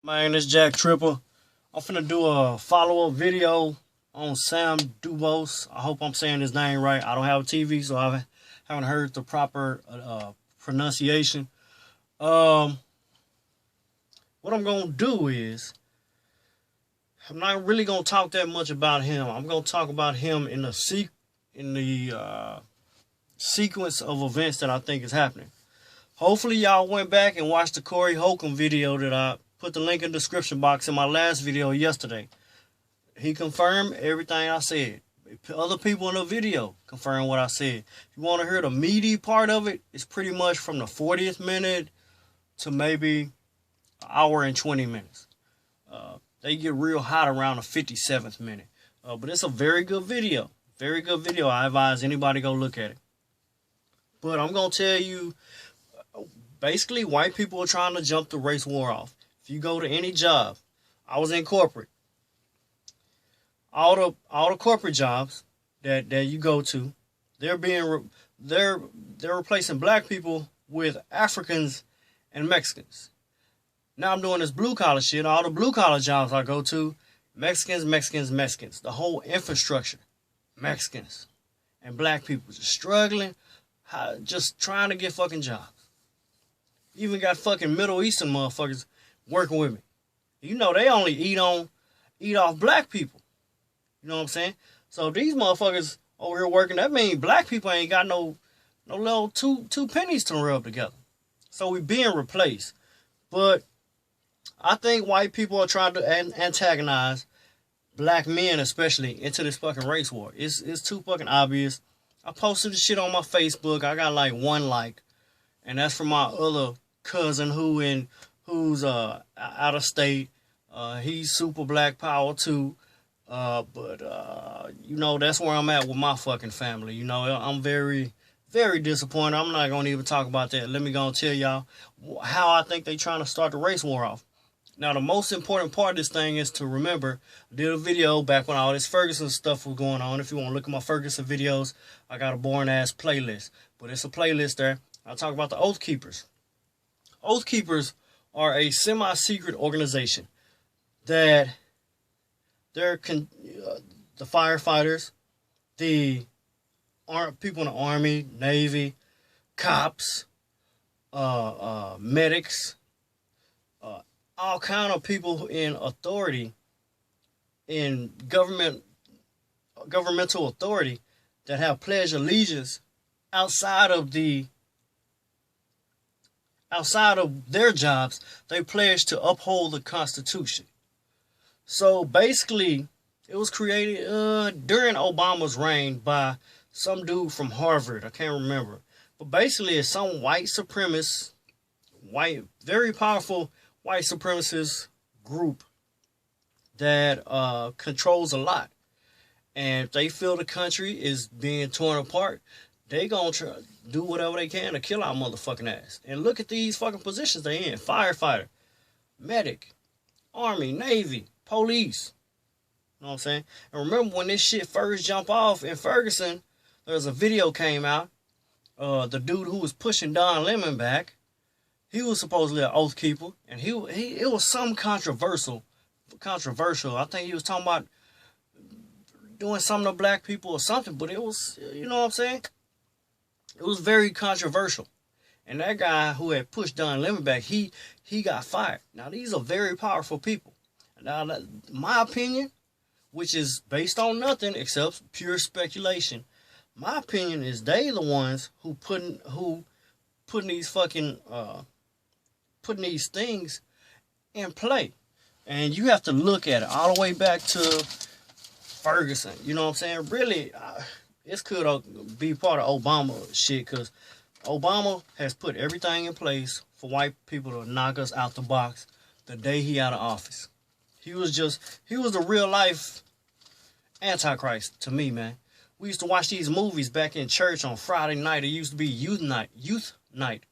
Man, it's Jack Tripper. I'm finna do a follow-up video on Sam Dubose. I hope I'm saying his name right. I don't have a TV, so I haven't heard the proper pronunciation. What I'm gonna do is I'm not really gonna talk that much about him. I'm gonna talk about him in the sequence of events that I think is happening. Hopefully, y'all went back and watched the Corey Holcomb video that I put the link in the description box in my last video yesterday. He confirmed everything I said. Other people in the video confirmed what I said. If you want to hear the meaty part of it, it's pretty much from the 40th minute to maybe an hour and 20 minutes. They get real hot around the 57th minute. But it's a very good video. Very good video. I advise anybody go look at it. But I'm going to tell you, basically, white people are trying to jump the race war off. If you go to any job, I was in corporate. All the corporate jobs that you go to, they're replacing black people with Africans and Mexicans. Now I'm doing this blue collar shit. All the blue collar jobs I go to, Mexicans. The whole infrastructure, Mexicans and black people just struggling, just trying to get fucking jobs. Even got fucking Middle Eastern motherfuckers working with me. You know they only eat off black people. You know what I'm saying? So these motherfuckers over here working, that means black people ain't got no little two pennies to rub together. So we being replaced. But I think white people are trying to antagonize black men, especially, into this fucking race war. It's too fucking obvious. I posted this shit on my Facebook. I got like 1 like. And that's from my other cousin who's out of state. He's super black power too. But you know, that's where I'm at with my fucking family. You know, I'm very, very disappointed. I'm not going to even talk about that. Let me go and tell y'all how I think they trying to start the race war off. Now, the most important part of this thing is to remember, I did a video back when all this Ferguson stuff was going on. If you want to look at my Ferguson videos, I got a boring-ass playlist. But it's a playlist there. I'll talk about the Oath Keepers. Oath Keepers are a semi-secret organization that they're the firefighters, the people in the Army, Navy, cops, medics, all kind of people in authority, in governmental authority that have pledged allegiance outside of their jobs. They pledge to uphold the Constitution. So basically, it was created during Obama's reign by some dude from Harvard. I can't remember. But basically, it's some white supremacist, very powerful white supremacist group that controls a lot. And if they feel the country is being torn apart, they gonna try do whatever they can to kill our motherfucking ass. And look at these fucking positions they in. Firefighter, medic, Army, Navy, police. You know what I'm saying? And remember when this shit first jumped off in Ferguson, there was a video came out. The dude who was pushing Don Lemon back, he was supposedly an Oath Keeper. And it was some controversial. I think he was talking about doing something to black people or something. But it was, you know what I'm saying? It was very controversial. And that guy who had pushed Don Lemon back, he got fired. Now, these are very powerful people. Now, my opinion, which is based on nothing except pure speculation, my opinion is they the ones who putting these fucking putting these things in play. And you have to look at it all the way back to Ferguson. You know what I'm saying? Really, this could be part of Obama shit, because Obama has put everything in place for white people to knock us out the box the day he out of office. He was the real life Antichrist to me, man. We used to watch these movies back in church on Friday night. It used to be youth night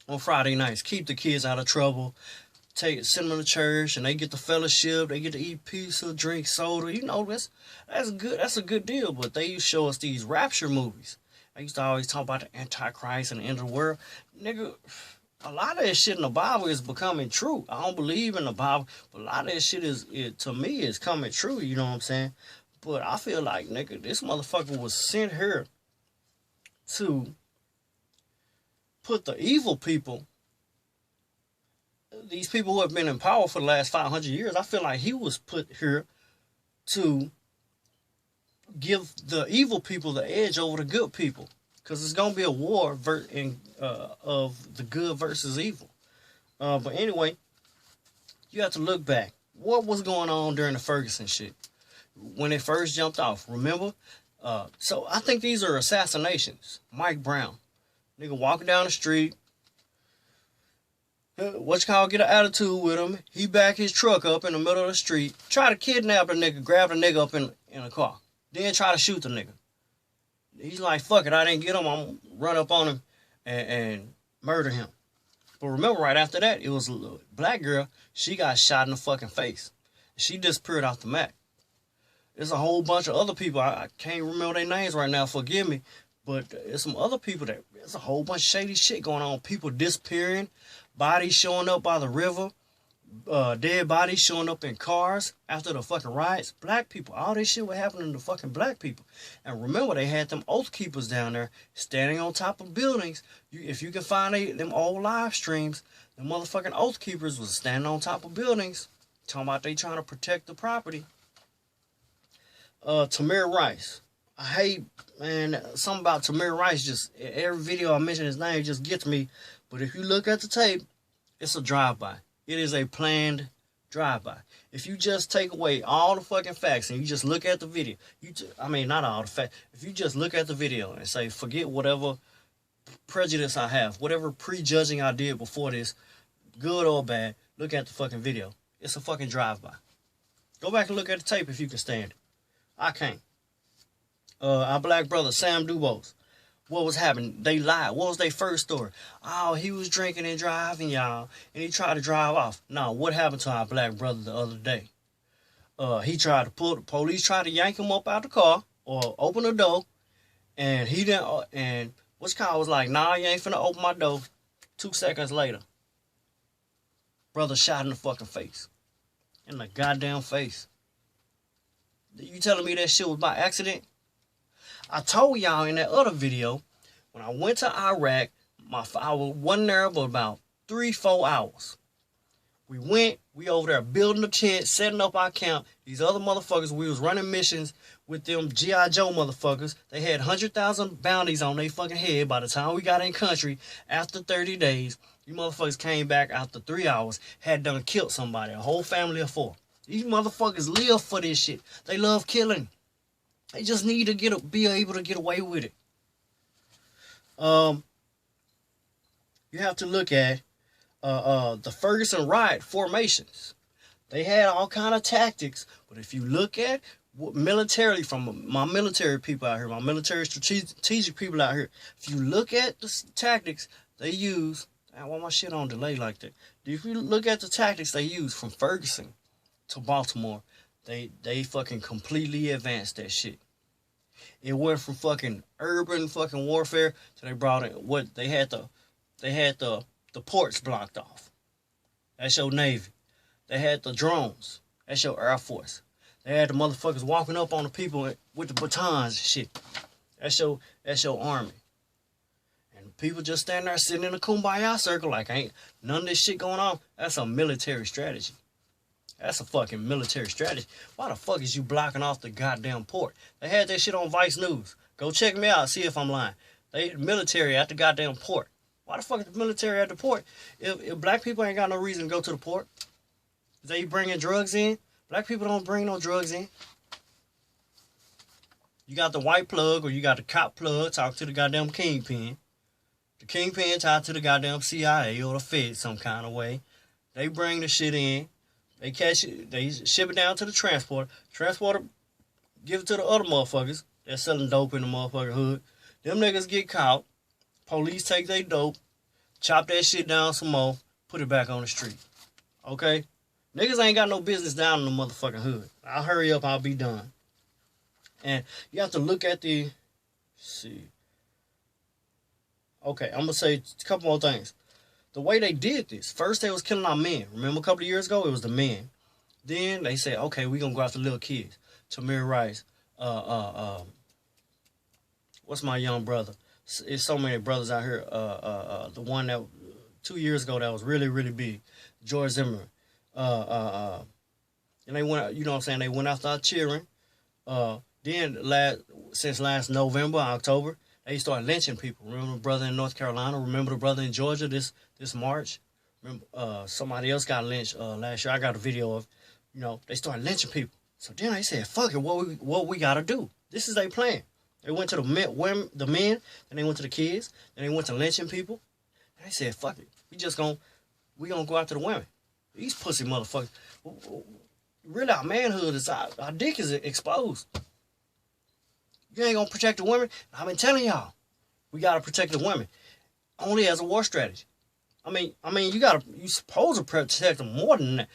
on Friday nights. Keep the kids out of trouble. Send them to church, and they get the fellowship. They get to eat pizza, drink soda. You know, that's good. That's a good deal. But they used to show us these rapture movies. I used to always talk about the Antichrist and the end of the world. Nigga, a lot of this shit in the Bible is becoming true. I don't believe in the Bible, but a lot of this shit to me, is coming true. You know what I'm saying? But I feel like, nigga, this motherfucker was sent here to put the evil people, these people who have been in power for the last 500 years, I feel like he was put here to give the evil people the edge over the good people. Because it's going to be a war of the good versus evil. But anyway, you have to look back. What was going on during the Ferguson shit? When it first jumped off, remember? So I think these are assassinations. Mike Brown. Nigga walking down the street. Get an attitude with him. He back his truck up in the middle of the street. Try to kidnap the nigga, grab the nigga up in a car. Then try to shoot the nigga. He's like, fuck it, I didn't get him. I'm going to run up on him and murder him. But remember, right after that, it was a little black girl. She got shot in the fucking face. She disappeared off the map. There's a whole bunch of other people. I can't remember their names right now. Forgive me. But there's some other people there's a whole bunch of shady shit going on. People disappearing. Bodies showing up by the river. Dead bodies showing up in cars after the fucking riots. Black people. All this shit was happening to fucking black people. And remember, they had them oath keepers down there standing on top of buildings. If you can find them old live streams, the motherfucking oath keepers was standing on top of buildings. Talking about they trying to protect the property. Tamir Rice. I hate, man, something about Tamir Rice. Just every video I mention his name just gets me. But if you look at the tape, it's a drive-by. It is a planned drive-by. If you just take away all the fucking facts and you just look at the video, not all the facts. If you just look at the video and say, forget whatever prejudice I have, whatever prejudging I did before this, good or bad, look at the fucking video. It's a fucking drive-by. Go back and look at the tape if you can stand it. I can't. Our black brother, Sam Dubose. What was happening? They lied. What was their first story? Oh, he was drinking and driving, y'all, and he tried to drive off. No, what happened to our black brother the other day? The police tried to yank him up out the car or open the door, and he didn't. And what's called was like, nah, you ain't finna open my door. 2 seconds later, brother shot in the fucking face, in the goddamn face. You telling me that shit was by accident? I told y'all in that other video, when I went to Iraq, I wasn't there for about 3-4 hours. We over there building the tent, setting up our camp. These other motherfuckers, we was running missions with them G.I. Joe motherfuckers. They had 100,000 bounties on their fucking head by the time we got in country. After 30 days, you motherfuckers came back after 3 hours, had done killed somebody, a whole family of 4. These motherfuckers live for this shit. They love killing. They just need to be able to get away with it. You have to look at the Ferguson riot formations. They had all kind of tactics, but if you look at what militarily, from my military people out here, my military strategic people out here, if you look at the tactics they use, I want my shit on delay like that. If you look at the tactics they use from Ferguson to Baltimore, they fucking completely advanced that shit. It went from fucking urban fucking warfare to they brought in what they had the ports blocked off. That's your Navy. They had the drones. That's your Air Force. They had the motherfuckers walking up on the people with the batons and shit. That's your Army. And people just stand there sitting in a kumbaya circle like ain't none of this shit going on. That's a military strategy. That's a fucking military strategy. Why the fuck is you blocking off the goddamn port? They had that shit on Vice News. Go check me out, see if I'm lying. They military at the goddamn port. Why the fuck is the military at the port? If black people ain't got no reason to go to the port, they bringing drugs in. Black people don't bring no drugs in. You got the white plug or you got the cop plug talk to the goddamn kingpin. The kingpin tied to the goddamn CIA or the Fed some kind of way. They bring the shit in. They catch it. They ship it down to the transporter. Transporter give it to the other motherfuckers that's selling dope in the motherfucking hood. Them niggas get caught. Police take their dope, chop that shit down some more, put it back on the street. Okay? Niggas ain't got no business down in the motherfucking hood. I'll hurry up, I'll be done. And you have to look at the, let's see. Okay, I'm going to say a couple more things. the way they did this, first they was killing our men. Remember a couple of years ago, it was the men. Then they said, okay, we're going to go after little kids. Tamir Rice, what's my young brother? It's so many brothers out here. The one that 2 years ago that was really, really big, George Zimmerman. And they went, you know what I'm saying, they went after our children. Then since last November, October, they started lynching people. Remember the brother in North Carolina? Remember the brother in Georgia this March? Remember, somebody else got lynched last year. I got a video of, you know, they started lynching people. So then they said, fuck it, what we got to do? This is their plan. They went to the men, then they went to the kids, then they went to lynching people. And they said, fuck it, we gonna go after the women. These pussy motherfuckers. Really, our manhood is, our dick is exposed. You ain't gonna protect the women. I've been telling y'all, we gotta protect the women. Only as a war strategy. I mean, you supposed to protect them more than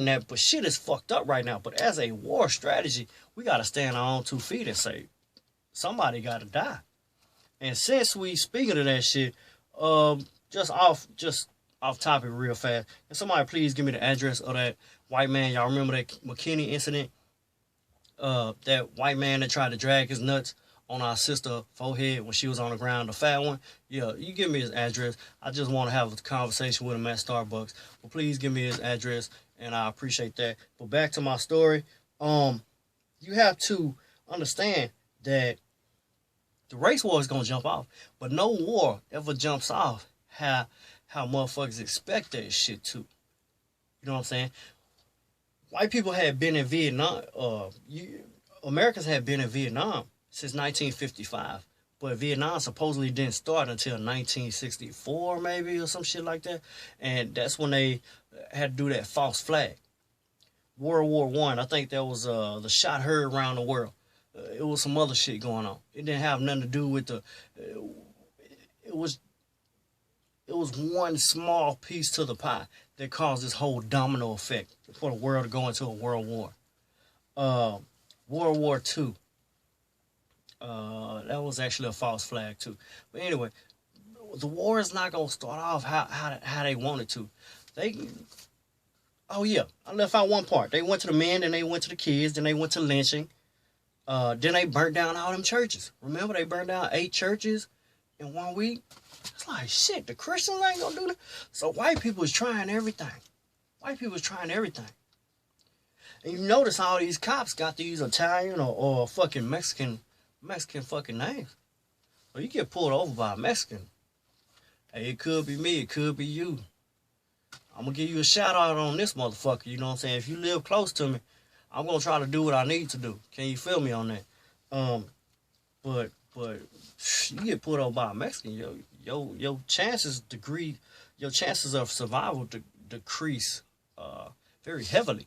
that, but shit is fucked up right now. But as a war strategy, we gotta stand on our own 2 feet and say, somebody gotta die. And since we speaking of that shit, just off topic real fast, can somebody please give me the address of that white man? Y'all remember that McKinney incident? That white man that tried to drag his nuts on our sister forehead when she was on the ground, the fat one. Yeah, you give me his address. I just want to have a conversation with him at Starbucks. But please give me his address, and I appreciate that. But back to my story. You have to understand that the race war is gonna jump off, but no war ever jumps off how motherfuckers expect that shit to. You know what I'm saying? White people had been in Vietnam. Americans had been in Vietnam since 1955, but Vietnam supposedly didn't start until 1964, maybe, or some shit like that. And that's when they had to do that false flag. World War I think that was the shot heard around the world. It was some other shit going on. It didn't have nothing to do with the. It was one small piece to the pie that caused this whole domino effect for the world to go into a world war. World War II. That was actually a false flag too. But anyway, the war is not gonna start off how they wanted to. Oh yeah, I left out one part. They went to the men, then they went to the kids, then they went to lynching. Then they burnt down all them churches. Remember, they burned down 8 churches in 1 week. It's like, shit, the Christians ain't gonna do that. So white people is trying everything. White people is trying everything. And you notice all these cops got these Italian or fucking Mexican fucking names. So you get pulled over by a Mexican. Hey, it could be me, it could be you. I'm gonna give you a shout out on this motherfucker, you know what I'm saying? If you live close to me, I'm gonna try to do what I need to do. Can you feel me on that? But you get pulled over by a Mexican, your chances of survival decrease very heavily.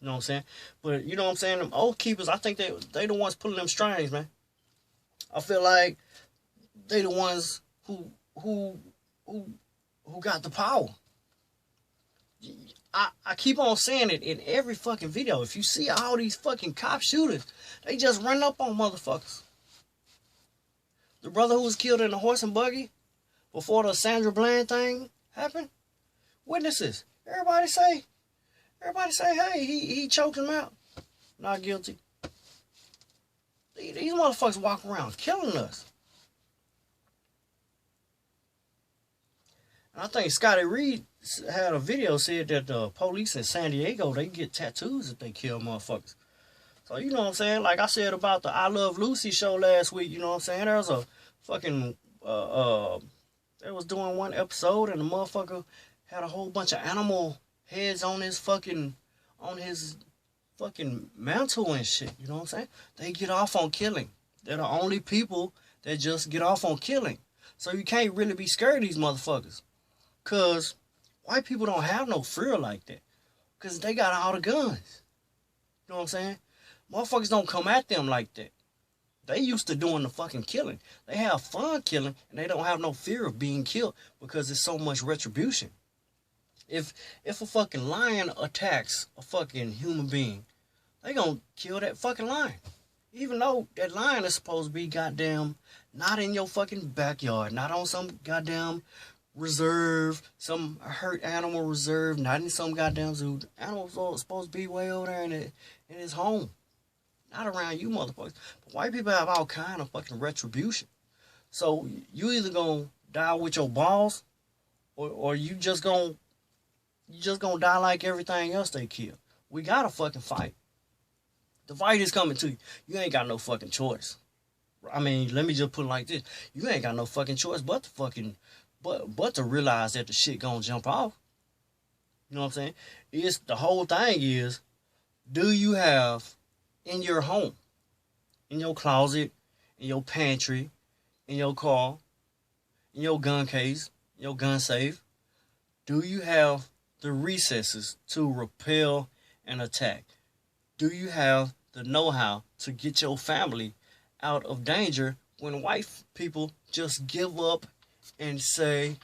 You know what I'm saying? But you know what I'm saying? Them oath keepers, I think they the ones pulling them strings, man. I feel like they the ones who got the power. I keep on saying it in every fucking video. If you see all these fucking cop shooters, they just run up on motherfuckers. The brother who was killed in a horse and buggy before the Sandra Bland thing happened, witnesses, everybody say, hey, he choked him out. Not guilty. These motherfuckers walk around killing us. And I think Scotty Reed had a video said that the police in San Diego, they get tattoos if they kill motherfuckers. So, you know what I'm saying? Like I said about the I Love Lucy show last week, you know what I'm saying? There was a fucking, they was doing one episode and the motherfucker had a whole bunch of animal heads on his fucking mantle and shit, you know what I'm saying? They get off on killing. They're the only people that just get off on killing. So you can't really be scared of these motherfuckers. Because white people don't have no fear like that. Because they got all the guns. You know what I'm saying? Motherfuckers don't come at them like that. They used to doing the fucking killing. They have fun killing, and they don't have no fear of being killed because there's so much retribution. If a fucking lion attacks a fucking human being, they gonna kill that fucking lion. Even though that lion is supposed to be goddamn not in your fucking backyard, not on some goddamn reserve, some hurt animal reserve, not in some goddamn zoo. The animal's supposed to be way over there in his home, not around you motherfuckers. But white people have all kind of fucking retribution. So you either gonna die with your balls, or you just gonna die like everything else they kill. We gotta fucking fight. The fight is coming to you. You ain't got no fucking choice. I mean, let me just put it like this: you ain't got no fucking choice but to fucking, but to realize that the shit gonna jump off. You know what I'm saying? It's the whole thing is, do you have in your home, in your closet, in your pantry, in your car, in your gun case, your gun safe, do you have the recesses to repel an attack? Do you have the know-how to get your family out of danger when white people just give up and say,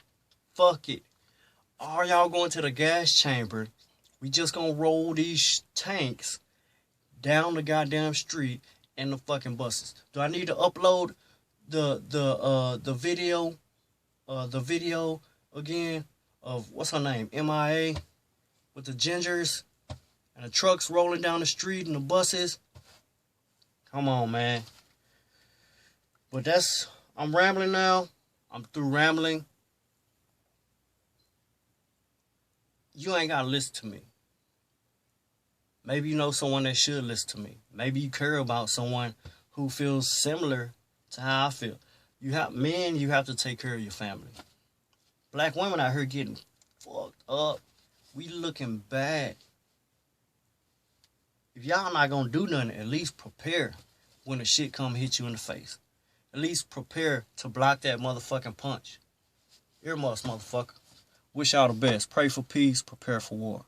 fuck it? Are y'all going to the gas chamber? We just gonna roll these tanks down the goddamn street and the fucking buses. Do I need to upload the video again of what's her name, MIA, with the gingers and the trucks rolling down the street and the buses? Come on, man. But I'm rambling now. I'm through rambling. You ain't gotta listen to me. Maybe you know someone that should listen to me. Maybe you care about someone who feels similar to how I feel. You have to take care of your family. Black women out here getting fucked up. We looking bad. If y'all not gonna do nothing, at least prepare when the shit come hit you in the face. At least prepare to block that motherfucking punch. Earmuffs, motherfucker. Wish y'all the best. Pray for peace. Prepare for war.